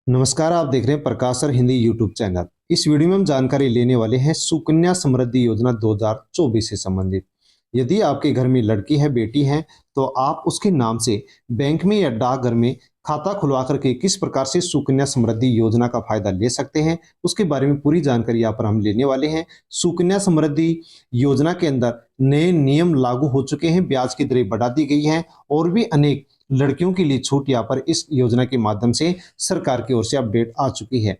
नमस्कार, आप देख रहे हैं प्रकाश सर हिंदी यूट्यूब चैनल। इस वीडियो में हम जानकारी लेने वाले हैं सुकन्या समृद्धि योजना 2024 से संबंधित। यदि आपके घर में लड़की है, बेटी है, तो आप उसके नाम से बैंक में या डाकघर में खाता खुलवा करके किस प्रकार से सुकन्या समृद्धि योजना का फायदा ले सकते हैं, उसके बारे में पूरी जानकारी यहाँ पर हम लेने वाले हैं। सुकन्या समृद्धि योजना के अंदर नए नियम लागू हो चुके हैं, ब्याज की दरें बढ़ा दी गई हैं और भी अनेक लड़कियों के लिए छूट यहाँ पर इस योजना के माध्यम से सरकार की ओर से अपडेट आ चुकी है।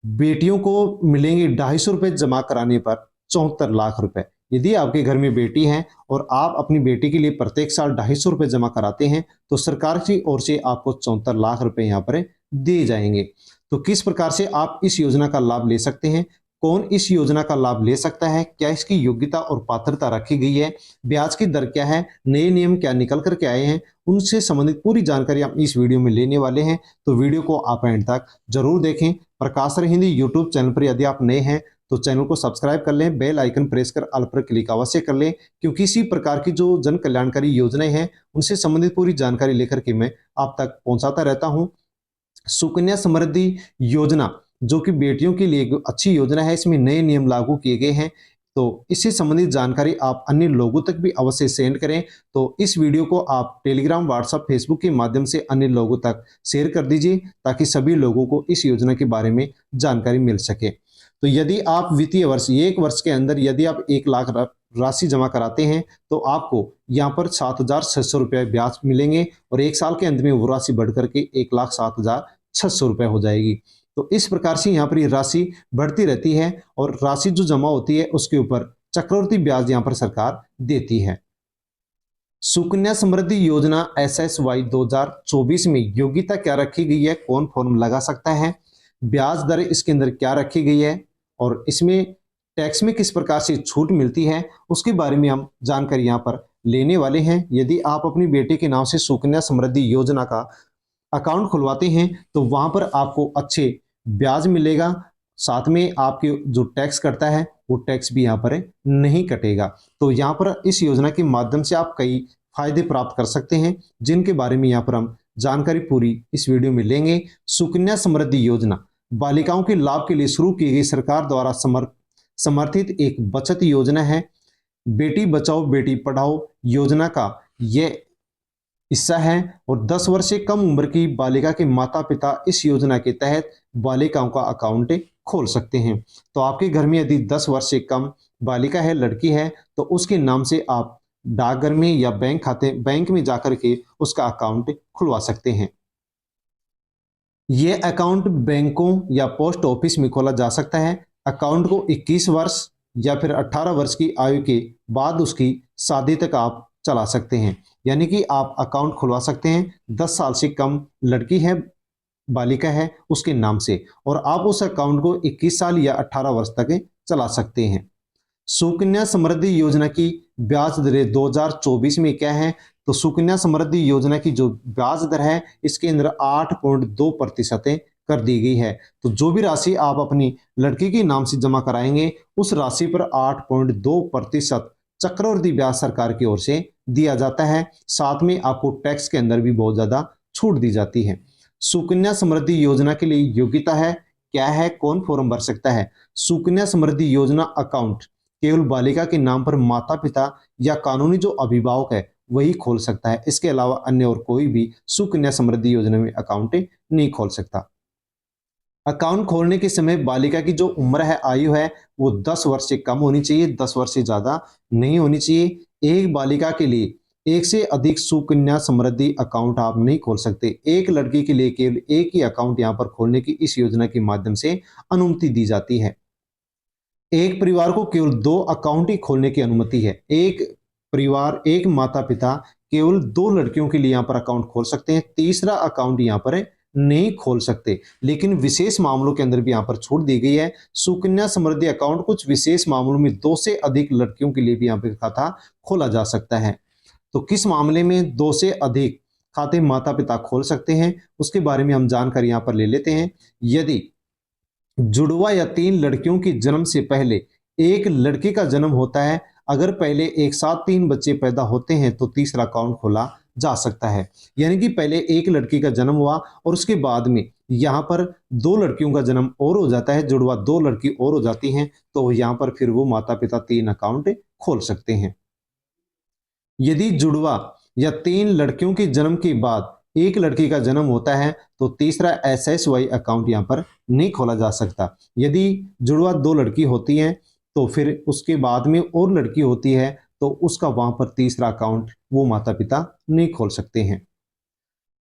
बेटियों को मिलेंगे 250 रुपए जमा कराने पर 74 लाख रुपए। यदि आपके घर में बेटी है और आप अपनी बेटी के लिए प्रत्येक साल 250 रुपए जमा कराते हैं, तो सरकार की ओर से आपको 74 लाख रुपए यहाँ पर दिए जाएंगे। तो किस प्रकार से आप इस योजना का लाभ ले सकते हैं, कौन इस योजना का लाभ ले सकता है, क्या इसकी योग्यता और पात्रता रखी गई है, ब्याज की दर क्या है, नए नियम क्या निकल करके आए हैं, उनसे संबंधित पूरी जानकारी हम इस वीडियो में लेने वाले हैं। तो वीडियो को आप एंड तक जरूर देखें। प्रकाश सर हिंदी यूट्यूब चैनल पर यदि आप नए हैं तो चैनल को सब्सक्राइब कर लें, बेल आइकन प्रेस कर ऑल पर क्लिक अवश्य कर लें, क्योंकि इसी प्रकार की जो जन कल्याणकारी योजनाएं हैं उनसे संबंधित पूरी जानकारी लेकर के मैं आप तक पहुंचाता रहता हूं। सुकन्या समृद्धि योजना जो कि बेटियों के लिए एक अच्छी योजना है, इसमें नए नियम लागू किए गए हैं। तो इससे संबंधित जानकारी आप अन्य लोगों तक भी अवश्य सेंड करें। तो इस वीडियो को आप टेलीग्राम, व्हाट्सएप, फेसबुक के माध्यम से अन्य लोगों तक शेयर कर दीजिए, ताकि सभी लोगों को इस योजना के बारे में जानकारी मिल सके। तो यदि आप वित्तीय वर्ष, एक वर्ष के अंदर यदि आप 1 लाख राशि जमा कराते हैं, तो आपको यहाँ पर 7,600 रुपये ब्याज मिलेंगे और एक साल के अंत में वो राशि बढ़ करके 1,07,600 रुपये हो जाएगी। तो इस प्रकार से यहाँ पर ये राशि बढ़ती रहती है और राशि जो जमा होती है उसके ऊपर चक्रवृद्धि ब्याज यहाँ पर सरकार देती है। सुकन्या समृद्धि योजना SSY 2024 में योग्यता क्या रखी गई है, कौन फॉर्म लगा सकता है, ब्याज दर इसके अंदर क्या रखी गई है और इसमें टैक्स में किस प्रकार से छूट मिलती है, उसके बारे में हम जानकारी यहाँ पर लेने वाले हैं। यदि आप अपनी बेटे के नाम से सुकन्या समृद्धि योजना का अकाउंट खुलवाते हैं तो वहां पर आपको अच्छे ब्याज मिलेगा, साथ में आपके जो टैक्स कटता है वो टैक्स भी यहाँ पर नहीं कटेगा। तो यहाँ पर इस योजना के माध्यम से आप कई फायदे प्राप्त कर सकते हैं, जिनके बारे में यहाँ पर हम जानकारी पूरी इस वीडियो में लेंगे। सुकन्या समृद्धि योजना बालिकाओं के लाभ के लिए शुरू की गई सरकार द्वारा समर्थित एक बचत योजना है। बेटी बचाओ बेटी पढ़ाओ योजना का यह हिस्सा है और 10 वर्ष से कम उम्र की बालिका के माता पिता इस योजना के तहत बालिकाओं का अकाउंट खोल सकते हैं। तो आपके घर में यदि 10 वर्ष से कम बालिका है, लड़की है, तो उसके नाम से आप डाकघर में या बैंक में जाकर के उसका अकाउंट खुलवा सकते हैं। यह अकाउंट बैंकों या पोस्ट ऑफिस में खोला जा सकता है। अकाउंट को 21 वर्ष या फिर 18 वर्ष की आयु के बाद उसकी शादी तक आप चला सकते हैं। यानी कि आप अकाउंट खुलवा सकते हैं 10 साल से कम लड़की है, बालिका है, उसके नाम से, और आप उस अकाउंट को 21 साल या 18 वर्ष तक चला सकते हैं। सुकन्या समृद्धि योजना की ब्याज दरें 2024 में क्या है, तो सुकन्या समृद्धि योजना की जो ब्याज दर है इसके अंदर 8.2% कर दी गई है। तो जो भी राशि आप अपनी लड़की के नाम से जमा कराएंगे उस राशि पर 8.2% चक्रवृद्धि ब्याज सरकार की ओर से दिया जाता है। साथ में आपको टैक्स के अंदर भी बहुत ज्यादा छूट दी जाती है। सुकन्या समृद्धि योजना के लिए योग्यता है क्या है, कौन फॉर्म भर सकता है। सुकन्या समृद्धि योजना अकाउंट केवल बालिका के नाम पर माता पिता या कानूनी जो अभिभावक है वही खोल सकता है। इसके अलावा अन्य और कोई भी सुकन्या समृद्धि योजना में अकाउंट नहीं खोल सकता। अकाउंट खोलने के समय बालिका की जो उम्र है, आयु है, वो 10 वर्ष से कम होनी चाहिए, 10 वर्ष से ज्यादा नहीं होनी चाहिए। एक बालिका के लिए एक से अधिक सुकन्या समृद्धि अकाउंट आप नहीं खोल सकते। एक लड़की के लिए केवल एक ही अकाउंट यहाँ पर खोलने की इस योजना के माध्यम से अनुमति दी जाती है। एक परिवार को केवल 2 अकाउंट ही खोलने की अनुमति है। एक परिवार, एक माता पिता केवल 2 लड़कियों के लिए यहाँ पर अकाउंट खोल सकते हैं, तीसरा अकाउंट यहाँ पर नहीं खोल सकते। लेकिन विशेष मामलों के अंदर भी यहाँ पर छूट दी गई है। सुकन्या समृद्धि अकाउंट कुछ विशेष मामलों में 2 से अधिक लड़कियों के लिए भी यहाँ पर खाता खोला जा सकता है। तो किस मामले में 2 से अधिक खाते माता पिता खोल सकते हैं, उसके बारे में हम जानकारी यहाँ पर ले लेते हैं। यदि जुड़वा या 3 लड़कियों के जन्म से पहले एक लड़के का जन्म होता है, अगर पहले एक साथ 3 बच्चे पैदा होते हैं तो तीसरा अकाउंट खोला जा सकता है। यानी कि पहले एक लड़की का जन्म हुआ और उसके बाद में यहाँ पर दो लड़कियों का जन्म और हो जाता है, जुड़वा दो लड़की और हो जाती हैं, तो यहाँ पर फिर वो माता पिता 3 अकाउंट खोल सकते हैं। यदि जुड़वा या 3 लड़कियों के जन्म के बाद एक लड़की का जन्म होता है तो तीसरा एसएसवाई अकाउंट यहाँ पर नहीं खोला जा सकता। यदि जुड़वा 2 लड़की होती हैं तो फिर उसके बाद में और लड़की होती है तो उसका वहां पर तीसरा अकाउंट वो माता पिता नहीं खोल सकते हैं।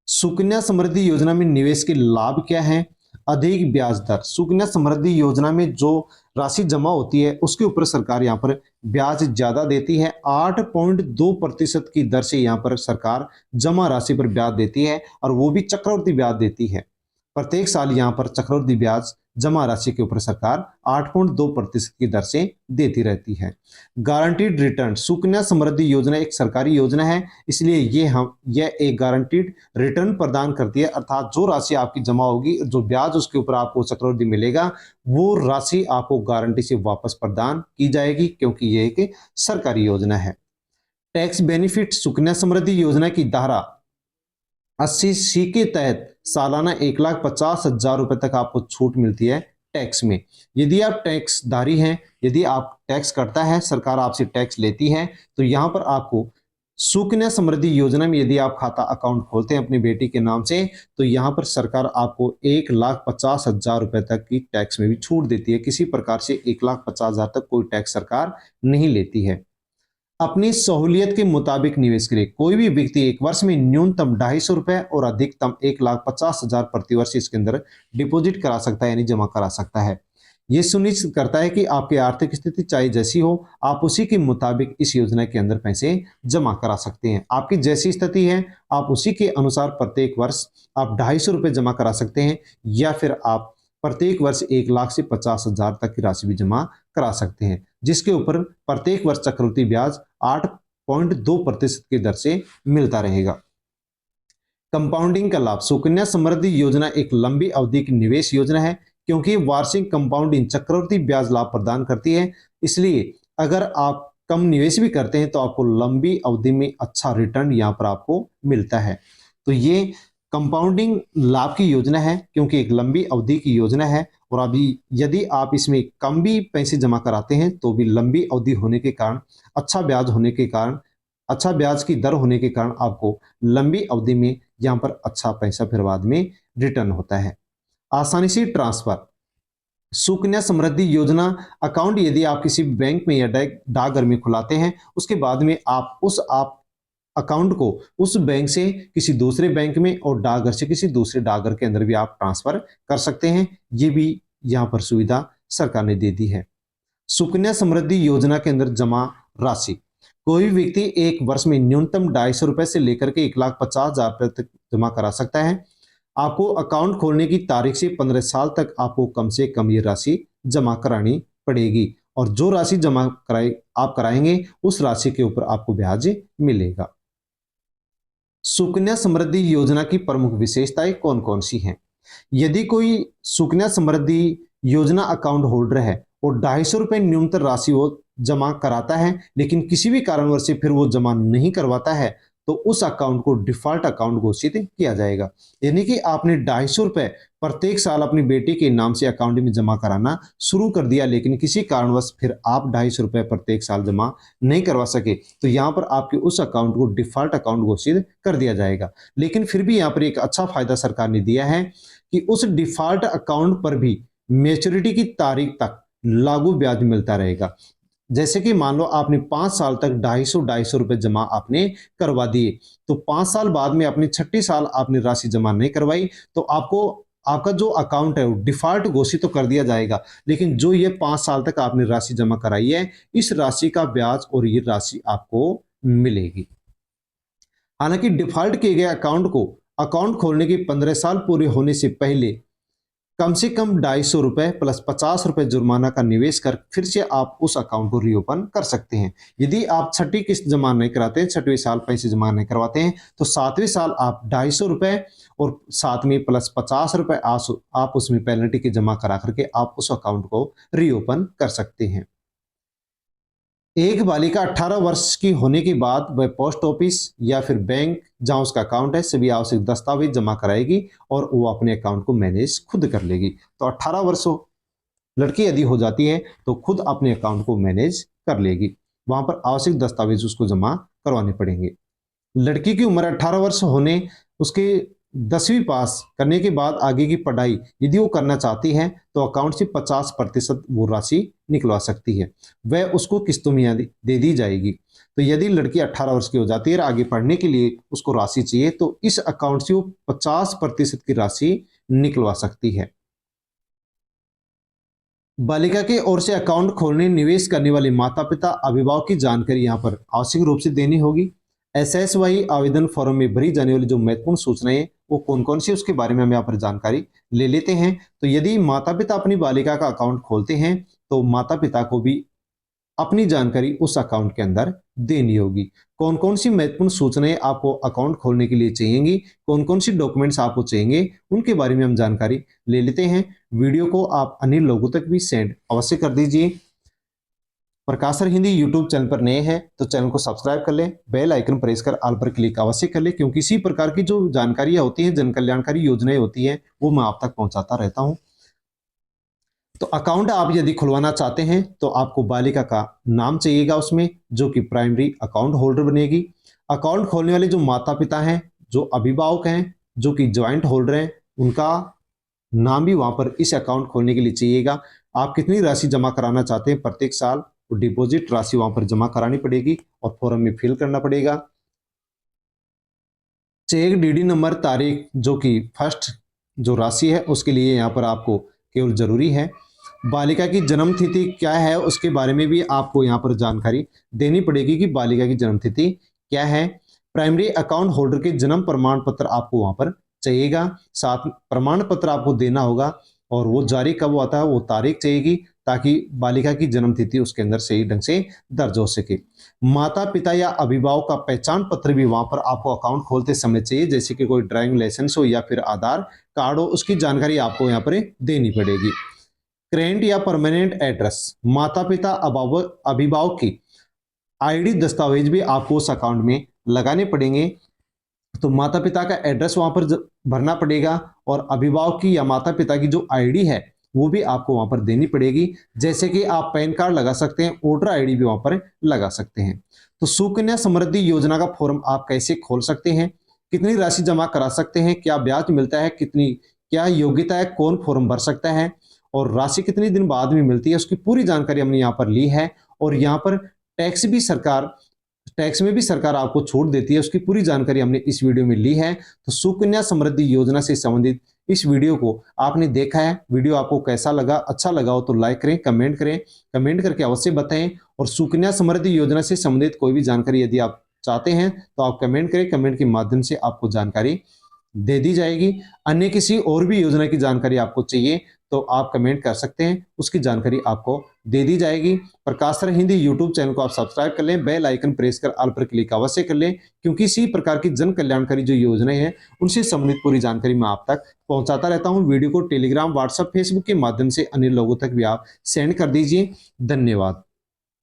सुकन्या समृद्धि योजना में निवेश के लाभ क्या हैं? अधिक ब्याज दर। सुकन्या समृद्धि योजना में जो राशि जमा होती है उसके ऊपर सरकार यहाँ पर ब्याज ज्यादा देती है। 8.2% की दर से यहाँ पर सरकार जमा राशि पर ब्याज देती है और वो भी चक्रवृद्धि ब्याज देती है। प्रत्येक साल यहाँ पर चक्रवृद्धि ब्याज जमा राशि के ऊपर सरकार 8.2% की दर से देती रहती है। Guaranteed return. सुकन्या समृद्धि योजना एक सरकारी योजना है, इसलिए यह एक गारंटीड रिटर्न प्रदान करती है, अर्थात जो राशि आपकी जमा होगी, जो ब्याज उसके ऊपर आपको चक्रवृद्धि मिलेगा, वो राशि आपको गारंटी से वापस प्रदान की जाएगी, क्योंकि ये एक सरकारी योजना है। Tax benefit. सुकन्या समृद्धि योजना की धारा 80C के तहत सालाना 1,50,000 रुपए तक आपको छूट मिलती है टैक्स में। यदि आप टैक्सधारी हैं, यदि आप टैक्स करता है, सरकार आपसे टैक्स लेती है, तो यहाँ पर आपको सुकन्या समृद्धि योजना में यदि आप खाता अकाउंट खोलते हैं अपनी बेटी के नाम से, तो यहाँ पर सरकार आपको 1,50,000 रुपए तक की टैक्स में भी छूट देती है। किसी प्रकार से 1,50,000 तक कोई टैक्स सरकार नहीं लेती है। अपनी सहूलियत के मुताबिक निवेश करें। कोई भी व्यक्ति एक वर्ष में न्यूनतम 250 रुपए और अधिकतम 1,50,000 प्रतिवर्ष इसके अंदर डिपॉजिट करा सकता है, यानी जमा करा सकता है। यह सुनिश्चित करता है कि आपकी आर्थिक स्थिति चाहे जैसी हो, आप उसी के मुताबिक इस योजना के अंदर पैसे जमा करा सकते हैं। आपकी जैसी स्थिति है आप उसी के अनुसार प्रत्येक वर्ष आप 250 रुपए जमा करा सकते हैं, या फिर आप प्रत्येक वर्ष 1,00,000 से 50,000 तक की राशि भी जमा करा सकते हैं, जिसके ऊपर प्रत्येक वर्ष चक्रवृद्धि ब्याज 8.2% की दर से मिलता रहेगा। कंपाउंडिंग का लाभ। सुकन्या समृद्धि योजना एक लंबी अवधि की निवेश योजना है, क्योंकि वार्षिक कंपाउंडिंग चक्रवृद्धि ब्याज लाभ प्रदान करती है। इसलिए अगर आप कम निवेश भी करते हैं तो आपको लंबी अवधि में अच्छा रिटर्न यहाँ पर आपको मिलता है। तो ये कंपाउंडिंग लाभ की योजना है, क्योंकि एक लंबी अवधि की योजना है, और अभी यदि आप इसमें कम भी पैसे जमा कराते हैं तो भी लंबी अवधि होने के कारण, अच्छा ब्याज होने के कारण, अच्छा ब्याज की दर होने के कारण आपको लंबी अवधि में यहाँ पर अच्छा पैसा फिर बाद में रिटर्न होता है। आसानी से ट्रांसफर। सुकन्या समृद्धि योजना अकाउंट यदि आप किसी बैंक में या डाकघर में खुलाते हैं, उसके बाद में आप अकाउंट को उस बैंक से किसी दूसरे बैंक में और डाकघर से किसी दूसरे डाकघर के अंदर भी आप ट्रांसफर कर सकते हैं। ये भी यहाँ पर सुविधा सरकार ने दे दी है। सुकन्या समृद्धि योजना के अंदर जमा राशि। कोई व्यक्ति एक वर्ष में न्यूनतम 250 रुपए से लेकर के 1,50,000 रुपए तक जमा करा सकता है। आपको अकाउंट खोलने की तारीख से 15 साल तक आपको कम से कम ये राशि जमा करानी पड़ेगी, और जो राशि जमा आप कराएंगे उस राशि के ऊपर आपको ब्याज मिलेगा। सुकन्या समृद्धि योजना की प्रमुख विशेषताएं कौन कौन सी हैं? यदि कोई सुकन्या समृद्धि योजना अकाउंट होल्डर है और 250 रुपए न्यूनतम राशि वो जमा कराता है, लेकिन किसी भी कारणवश से फिर वो जमा नहीं करवाता है, तो उस अकाउंट को डिफॉल्ट अकाउंट घोषित किया जाएगा। यानी कि आपने 250 रुपए प्रत्येक साल अपनी बेटी के नाम से अकाउंट में जमा कराना शुरू कर दिया, लेकिन किसी कारणवश फिर आप 250 रुपए प्रत्येक साल जमा नहीं करवा सके, तो यहाँ पर आपके उस अकाउंट को डिफॉल्ट अकाउंट घोषित कर दिया जाएगा। लेकिन फिर भी यहाँ पर एक अच्छा फायदा सरकार ने दिया है कि उस डिफॉल्ट अकाउंट पर भी मैच्योरिटी की तारीख तक लागू ब्याज मिलता रहेगा। जैसे कि मान लो आपने 5 साल तक 250 रुपए जमा आपने करवा दिए, तो 5 साल बाद में अपनी 6ठी साल आपने राशि जमा नहीं करवाई, तो आपको आपका जो अकाउंट है वो डिफॉल्ट घोषित तो कर दिया जाएगा, लेकिन जो ये 5 साल तक आपने राशि जमा कराई है, इस राशि का ब्याज और ये राशि आपको मिलेगी। हालांकि डिफॉल्ट किए गए अकाउंट को अकाउंट खोलने के 15 साल पूरे होने से पहले कम से कम 250 रुपए प्लस 50 रुपए जुर्माना का निवेश कर फिर से आप उस अकाउंट को रीओपन कर सकते हैं। यदि आप 6ठी किस्त जमा नहीं कराते हैं, 6वें साल पैसे जमा नहीं करवाते हैं, तो 7वें साल आप 250 रुपए और साथ में प्लस 50 रुपए आप उसमें पेनल्टी के जमा करा करके आप उस अकाउंट को रीओपन कर सकते हैं। एक बालिका 18 वर्ष की होने के बाद वह पोस्ट ऑफिस या फिर बैंक जहां उसका अकाउंट है सभी आवश्यक दस्तावेज जमा कराएगी और वो अपने अकाउंट को मैनेज खुद कर लेगी। तो 18 वर्ष लड़की यदि हो जाती है तो खुद अपने अकाउंट को मैनेज कर लेगी, वहां पर आवश्यक दस्तावेज उसको जमा करवाने पड़ेंगे। लड़की की उम्र 18 वर्ष होने, उसके 10वीं पास करने के बाद आगे की पढ़ाई यदि वो करना चाहती है तो अकाउंट से 50% वो राशि निकलवा सकती है, वह उसको किस्तों में दे दी जाएगी। तो यदि लड़की 18 वर्ष की हो जाती है और आगे पढ़ने के लिए उसको राशि चाहिए तो इस अकाउंट से वो 50% की राशि निकलवा सकती है। बालिका की ओर से अकाउंट खोलने निवेश करने वाले माता पिता अभिभावक की जानकारी यहाँ पर आवश्यक रूप से देनी होगी। एसएसवाई आवेदन फॉर्म में भरी जाने वाली जो महत्वपूर्ण सूचनाएं वो कौन कौन सी उसके बारे में हम यहाँ पर जानकारी ले लेते हैं। तो यदि माता पिता अपनी बालिका का अकाउंट खोलते हैं तो माता पिता को भी अपनी जानकारी उस अकाउंट के अंदर देनी होगी। कौन कौन सी महत्वपूर्ण सूचनाएं आपको अकाउंट खोलने के लिए चाहिएंगी, कौन कौन सी डॉक्यूमेंट्स आपको चाहिए, उनके बारे में हम जानकारी ले लेते हैं। वीडियो को आप अन्य लोगों तक भी सेंड अवश्य कर दीजिए। प्रकाश सर हिंदी यूट्यूब चैनल पर नए हैं तो चैनल को सब्सक्राइब कर लें, बेल आइकन प्रेस कर ऑल पर क्लिक अवश्य कर लें, क्योंकि इसी प्रकार की जो जानकारियां होती हैं, जन कल्याणकारी योजनाएं होती हैं, वो मैं आप तक पहुंचाता रहता हूं। तो अकाउंट आप यदि खुलवाना चाहते हैं तो आपको बालिका का नाम चाहिएगा उसमें, जो कि प्राइमरी अकाउंट होल्डर बनेगी। अकाउंट खोलने वाले जो माता पिता हैं, जो अभिभावक हैं, जो कि ज्वाइंट होल्डर हैं, उनका नाम भी वहां पर इस अकाउंट खोलने के लिए चाहिएगा। आप कितनी राशि जमा कराना चाहते हैं प्रत्येक साल, तो डिपॉजिट राशि वहां पर जमा करानी पड़ेगी और फॉर्म में फिल करना पड़ेगा। चेक, डीडी नंबर, तारीख, जो कि फर्स्ट जो राशि है उसके लिए यहाँ पर आपको केवल जरूरी है। बालिका की जन्म तिथि क्या है उसके बारे में भी आपको यहाँ पर जानकारी देनी पड़ेगी कि बालिका की जन्म तिथि क्या है। प्राइमरी अकाउंट होल्डर के जन्म प्रमाण पत्र आपको वहां पर चाहिएगा, साथ प्रमाण पत्र आपको देना होगा और वो जारी कब होता है वो तारीख चाहिएगी, ताकि बालिका की जन्म तिथि उसके अंदर सही ढंग से दर्ज हो सके। माता पिता या अभिभावक का पहचान पत्र भी वहां पर आपको अकाउंट खोलते समय चाहिए, जैसे कि कोई ड्राइविंग लाइसेंस हो या फिर आधार कार्ड हो, उसकी जानकारी आपको यहाँ पर देनी पड़ेगी। करेंट या परमानेंट एड्रेस, माता पिता अभिभावक की आईडी दस्तावेज भी आपको उस अकाउंट में लगाने पड़ेंगे। तो माता पिता का एड्रेस वहां पर भरना पड़ेगा और अभिभावक की या माता पिता की जो आईडी है वो भी आपको वहां पर देनी पड़ेगी। जैसे कि आप पैन कार्ड लगा सकते हैं, वोटर आईडी भी वहां पर लगा सकते हैं। तो सुकन्या समृद्धि योजना का फॉर्म आप कैसे खोल सकते हैं, कितनी राशि जमा करा सकते हैं, क्या ब्याज मिलता है, कितनी क्या योग्यता है, कौन फॉर्म भर सकता है और राशि कितने दिन बाद में मिलती है, उसकी पूरी जानकारी हमने यहाँ पर ली है। और यहाँ पर टैक्स में भी सरकार आपको छूट देती है, उसकी पूरी जानकारी हमने इस वीडियो में ली है। तो सुकन्या समृद्धि योजना से संबंधित इस वीडियो को आपने देखा है, वीडियो आपको कैसा लगा, अच्छा लगा हो तो लाइक करें, कमेंट करके अवश्य बताएं। और सुकन्या समृद्धि योजना से संबंधित कोई भी जानकारी यदि आप चाहते हैं तो आप कमेंट करें, कमेंट के माध्यम से आपको जानकारी दे दी जाएगी। अन्य किसी और भी योजना की जानकारी आपको चाहिए तो आप कमेंट कर सकते हैं, उसकी जानकारी आपको दे दी जाएगी। प्रकाश सर हिंदी यूट्यूब चैनल को आप सब्सक्राइब कर लें, बेल आइकन प्रेस कर ऑल पर क्लिक अवश्य कर लें, क्योंकि इसी प्रकार की जन कल्याणकारी जो योजनाएं हैं उनसे संबंधित पूरी जानकारी मैं आप तक पहुंचाता रहता हूं। वीडियो को टेलीग्राम, व्हाट्सएप, फेसबुक के माध्यम से अन्य लोगों तक भी आप सेंड कर दीजिए। धन्यवाद।